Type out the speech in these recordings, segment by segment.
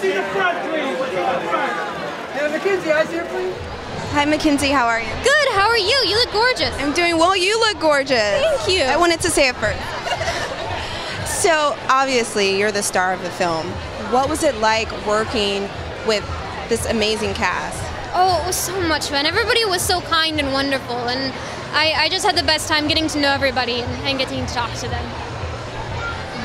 see the front, please. Let's see the front. And Mackenzie, eyes here, please. Hi, Mackenzie. How are you? Good. How are you? You look gorgeous. I'm doing well. You look gorgeous. Thank you. I wanted to say it first. So, obviously, you're the star of the film. What was it like working with this amazing cast? Oh, it was so much fun. Everybody was so kind and wonderful, and I just had the best time getting to know everybody and getting to talk to them.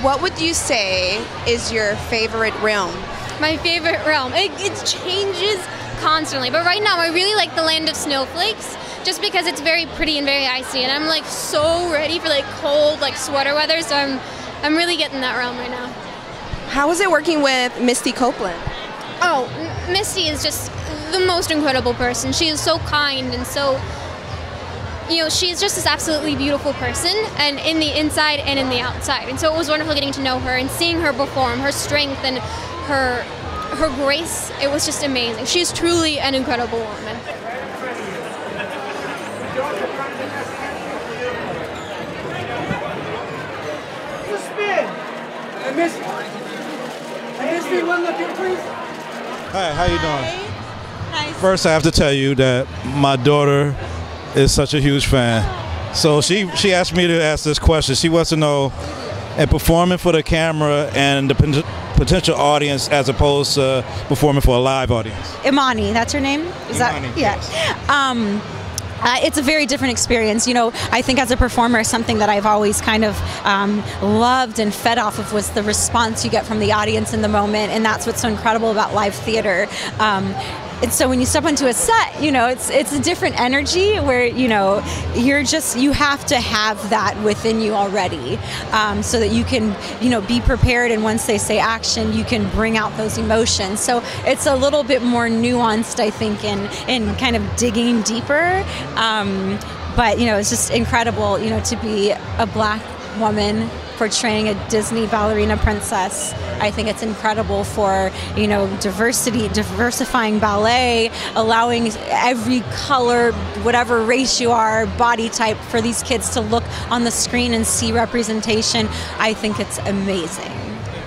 What would you say is your favorite realm? My favorite realm. It changes constantly, but right now I really like the land of snowflakes, just because it's very pretty and very icy, and I'm like so ready for like cold, like sweater weather. So I'm really getting that realm right now. How was it working with Misty Copeland? Oh, Misty is just the most incredible person. She is so kind and so, you know, she's just this absolutely beautiful person, and in the inside and in the outside. And so it was wonderful getting to know her and seeing her perform, her strength and her grace. It was just amazing. She's truly an incredible woman. Spin. And Misty, one look here, please. Hi, how you doing? Hi. First, I have to tell you that my daughter is such a huge fan. So she asked me to ask this question. She wants to know, in performing for the camera and the potential audience as opposed to performing for a live audience. Imani, that's her name? Is Imani, that? Yeah. Yes. It's a very different experience. You know, I think as a performer, something that I've always kind of loved and fed off of was the response you get from the audience in the moment, and that's what's so incredible about live theater. And so when you step onto a set, you know, it's a different energy where, you know, you have to have that within you already, so that you can, you know, be prepared, and once they say action, you can bring out those emotions. So it's a little bit more nuanced, I think, in kind of digging deeper. But, you know, it's just incredible, you know, to be a Black woman portraying a Disney ballerina princess. I think it's incredible for, you know, diversifying ballet, allowing every color, whatever race you are, body type, for these kids to look on the screen and see representation. I think it's amazing.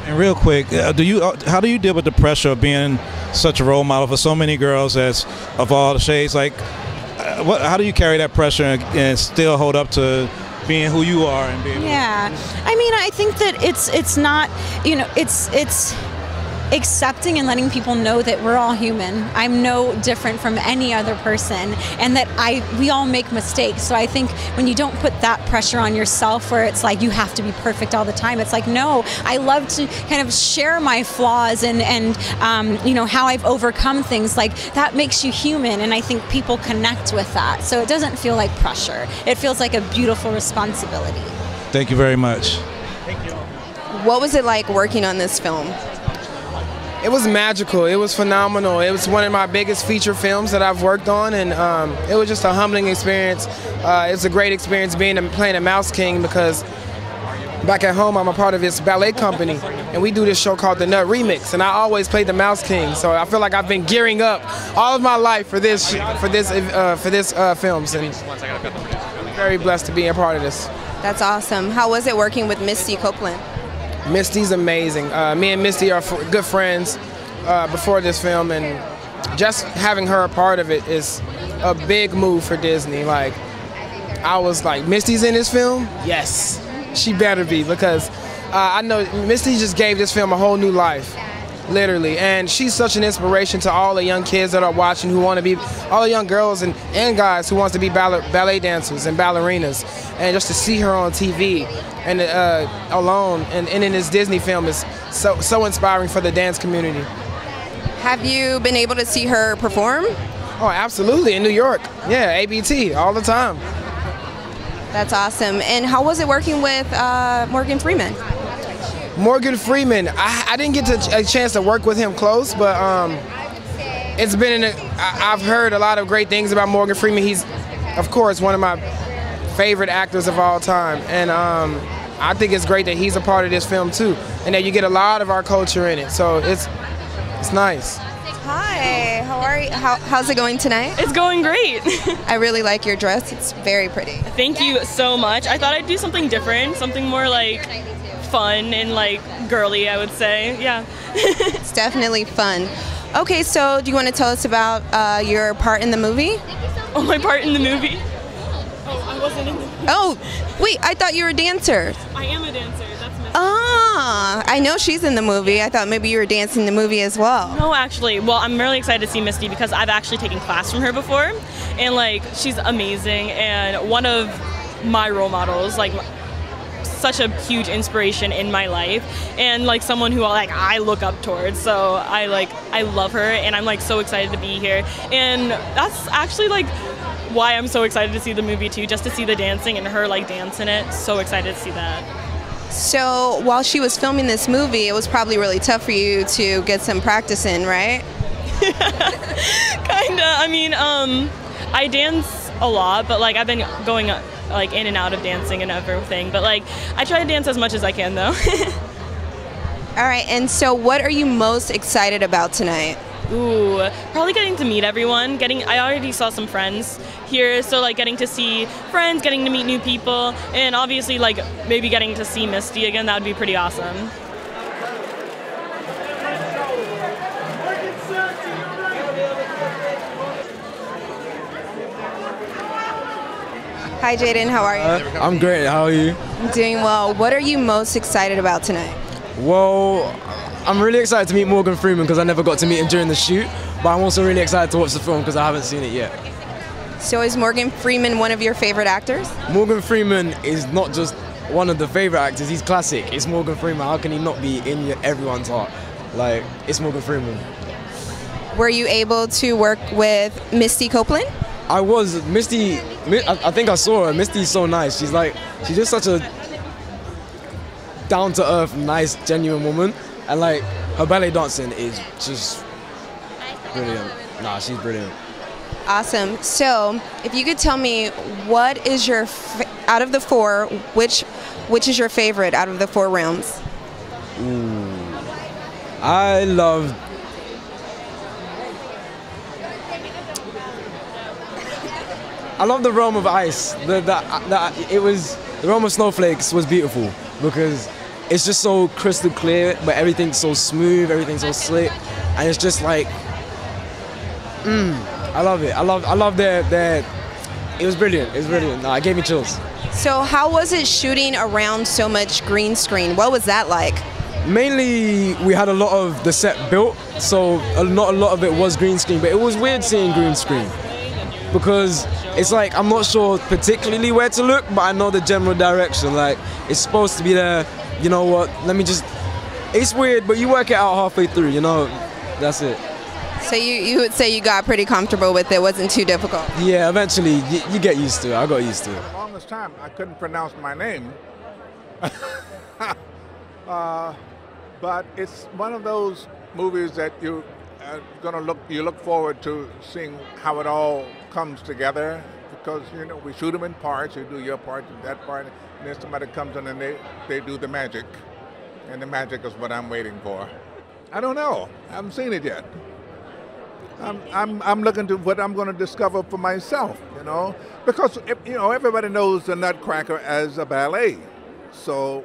And real quick, how do you deal with the pressure of being such a role model for so many girls of all the shades? Like, how do you carry that pressure and still hold up to being who you are and being? Yeah, I mean, I think that it's not, you know, it's accepting and letting people know that we're all human. I'm no different from any other person, and that we all make mistakes. So I think when you don't put that pressure on yourself, where it's like you have to be perfect all the time, it's like, no, I love to kind of share my flaws and you know, how I've overcome things. Like, that makes you human, and I think people connect with that. So it doesn't feel like pressure. It feels like a beautiful responsibility. Thank you very much. Thank you. What was it like working on this film? It was magical. It was phenomenal. It was one of my biggest feature films that I've worked on, and it was just a humbling experience. It's a great experience playing a Mouse King, because back at home I'm a part of this ballet company, and we do this show called the Nut Remix, and I always play the Mouse King. So I feel like I've been gearing up all of my life for this films, and I'm very blessed to be a part of this. That's awesome. How was it working with Misty Copeland? Misty's amazing. Me and Misty are good friends before this film, and just having her a part of it is a big move for Disney. Like, I was like, Misty's in this film? Yes, she better be, because I know Misty just gave this film a whole new life, literally. And she's such an inspiration to all the young kids that are watching, who want to be, all the young girls and guys who wants to be ballet dancers and ballerinas. And just to see her on TV and alone and in this Disney film is so inspiring for the dance community. Have you been able to see her perform? Oh, absolutely, in New York. Yeah, ABT, all the time. That's awesome. And how was it working with Morgan Freeman? Morgan Freeman, I didn't get a chance to work with him close, but it's been I've heard a lot of great things about Morgan Freeman. He's, of course, one of my favorite actors of all time, and I think it's great that he's a part of this film too, and that you get a lot of our culture in it. So it's nice. Hi, how are you? How's it going tonight? It's going great. I really like your dress. It's very pretty. Thank you so much. I thought I'd do something different, something more like fun and like girly, I would say. Yeah. It's definitely fun. Okay, so do you want to tell us about your part in the movie? Oh, my part in the movie? Oh, I wasn't in the movie. Oh, wait, I thought you were a dancer. I am a dancer. That's Misty. Ah, I know she's in the movie. I thought maybe you were dancing in the movie as well. No, actually. Well, I'm really excited to see Misty because I've actually taken class from her before. And, like, she's amazing and one of my role models, like, such a huge inspiration in my life and, like, someone who, like, I look up towards. So I love her and I'm, like, so excited to be here. And that's actually, like, why I'm so excited to see the movie, too, just to see the dancing and her, like, dance in it. So excited to see that. So while she was filming this movie, it was probably really tough for you to get some practice in, right? Kinda. I mean, I dance a lot, but like I've been going like in and out of dancing and everything. But like I try to dance as much as I can, though. All right. And so, what are you most excited about tonight? Ooh, probably getting to meet everyone. I already saw some friends here, so like getting to see friends, getting to meet new people, and obviously like maybe getting to see Misty again. That would be pretty awesome. Hi, Jaden. How are you? I'm great. How are you? I'm doing well. What are you most excited about tonight? Well, I'm really excited to meet Morgan Freeman because I never got to meet him during the shoot, but I'm also really excited to watch the film because I haven't seen it yet. So is Morgan Freeman one of your favorite actors? Morgan Freeman is not just one of the favorite actors, he's classic. It's Morgan Freeman. How can he not be in everyone's heart? Like, it's Morgan Freeman. Were you able to work with Misty Copeland? I was. Misty, I think I saw her. Misty's so nice. She's just such a down-to-earth, nice, genuine woman. And like, her ballet dancing is just brilliant. Nah, she's brilliant. Awesome. So, if you could tell me, what is your, out of the four, which is your favorite out of the four realms? Ooh. I love the realm of ice. The realm of snowflakes was beautiful because it's just so crystal clear, but everything's so smooth, everything's so slick, and it's just like, I love it. I love their. It was brilliant. It was brilliant. No, it gave me chills. So how was it shooting around so much green screen? What was that like? Mainly, we had a lot of the set built, so not a lot of it was green screen, but it was weird seeing green screen because it's like, I'm not sure particularly where to look, but I know the general direction. Like, it's supposed to be there. You know what? It's weird, but you work it out halfway through, you know? That's it. So you would say you got pretty comfortable with it, wasn't too difficult? Yeah, eventually you get used to it. I got used to it. For the longest time, I couldn't pronounce my name. But it's one of those movies that you look forward to seeing how it all comes together, because you know we shoot them in parts. You do your part, you do that part, and then somebody comes in and they do the magic, and the magic is what I'm waiting for. I don't know. I haven't seen it yet. I'm looking to what I'm going to discover for myself, you know, because everybody knows the Nutcracker as a ballet. So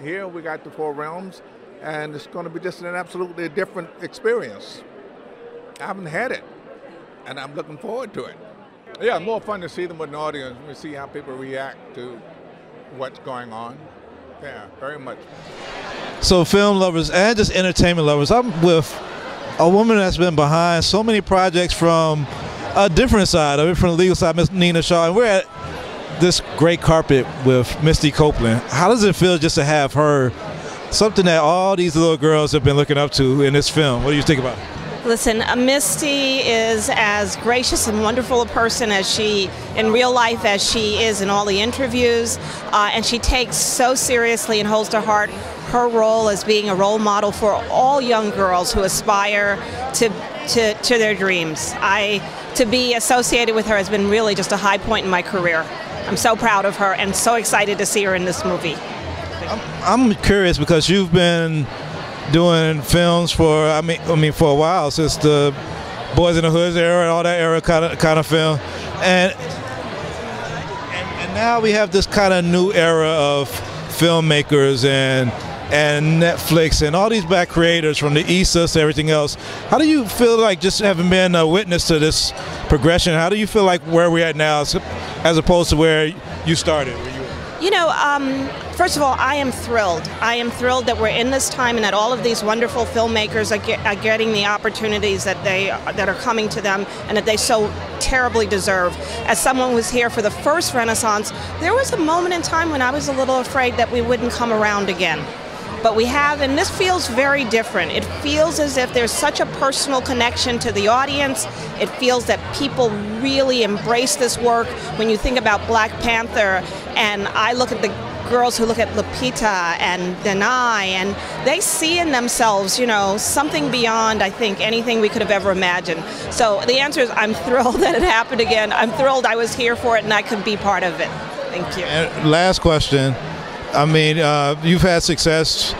here we got the four realms, and it's going to be just an absolutely different experience. I haven't had it, and I'm looking forward to it. Yeah, more fun to see them with an audience and see how people react to what's going on. Yeah, very much. So film lovers and just entertainment lovers, I'm with a woman that's been behind so many projects from a different side of it, from the legal side, Miss Nina Shaw, and we're at this great carpet with Misty Copeland. How does it feel just to have her, something that all these little girls have been looking up to in this film? What do you think about it? Listen, Misty is as gracious and wonderful a person as she, in real life, as she is in all the interviews, and she takes so seriously and holds to heart her role as being a role model for all young girls who aspire to their dreams. To be associated with her has been really just a high point in my career. I'm so proud of her and so excited to see her in this movie. I'm curious because you've been doing films for for a while, since the Boys in the Hoods era and all that era kind of film, and now we have this kind of new era of filmmakers and Netflix and all these black creators from the ESAs to everything else. How do you feel like, just having been a witness to this progression, how do you feel like where we're at now as opposed to where you started? You know, first of all, I am thrilled. I am thrilled that we're in this time and that all of these wonderful filmmakers are getting the opportunities that are coming to them and that they so terribly deserve. As someone who was here for the first Renaissance, there was a moment in time when I was a little afraid that we wouldn't come around again. But we have, and this feels very different. It feels as if there's such a personal connection to the audience. It feels that people really embrace this work. When you think about Black Panther, and I look at the girls who look at Lupita and Denai, and they see in themselves, you know, something beyond, I think, anything we could have ever imagined. So the answer is, I'm thrilled that it happened again. I'm thrilled I was here for it and I could be part of it. Thank you. And last question. I mean, you've had success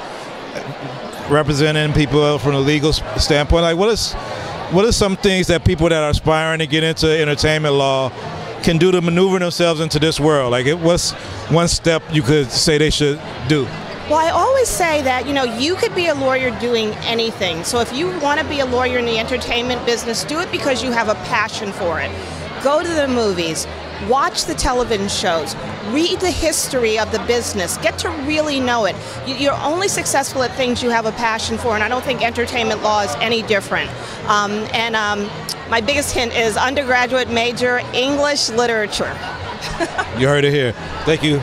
representing people from a legal standpoint. Like, what are some things that people that are aspiring to get into entertainment law can do to maneuver themselves into this world? Like, what's one step you could say they should do? Well, I always say that, you know, you could be a lawyer doing anything. So if you want to be a lawyer in the entertainment business, do it because you have a passion for it. Go to the movies. Watch the television shows, read the history of the business, get to really know it. You're only successful at things you have a passion for, and I don't think entertainment law is any different. My biggest hint is undergraduate major, English literature. You heard it here. Thank you.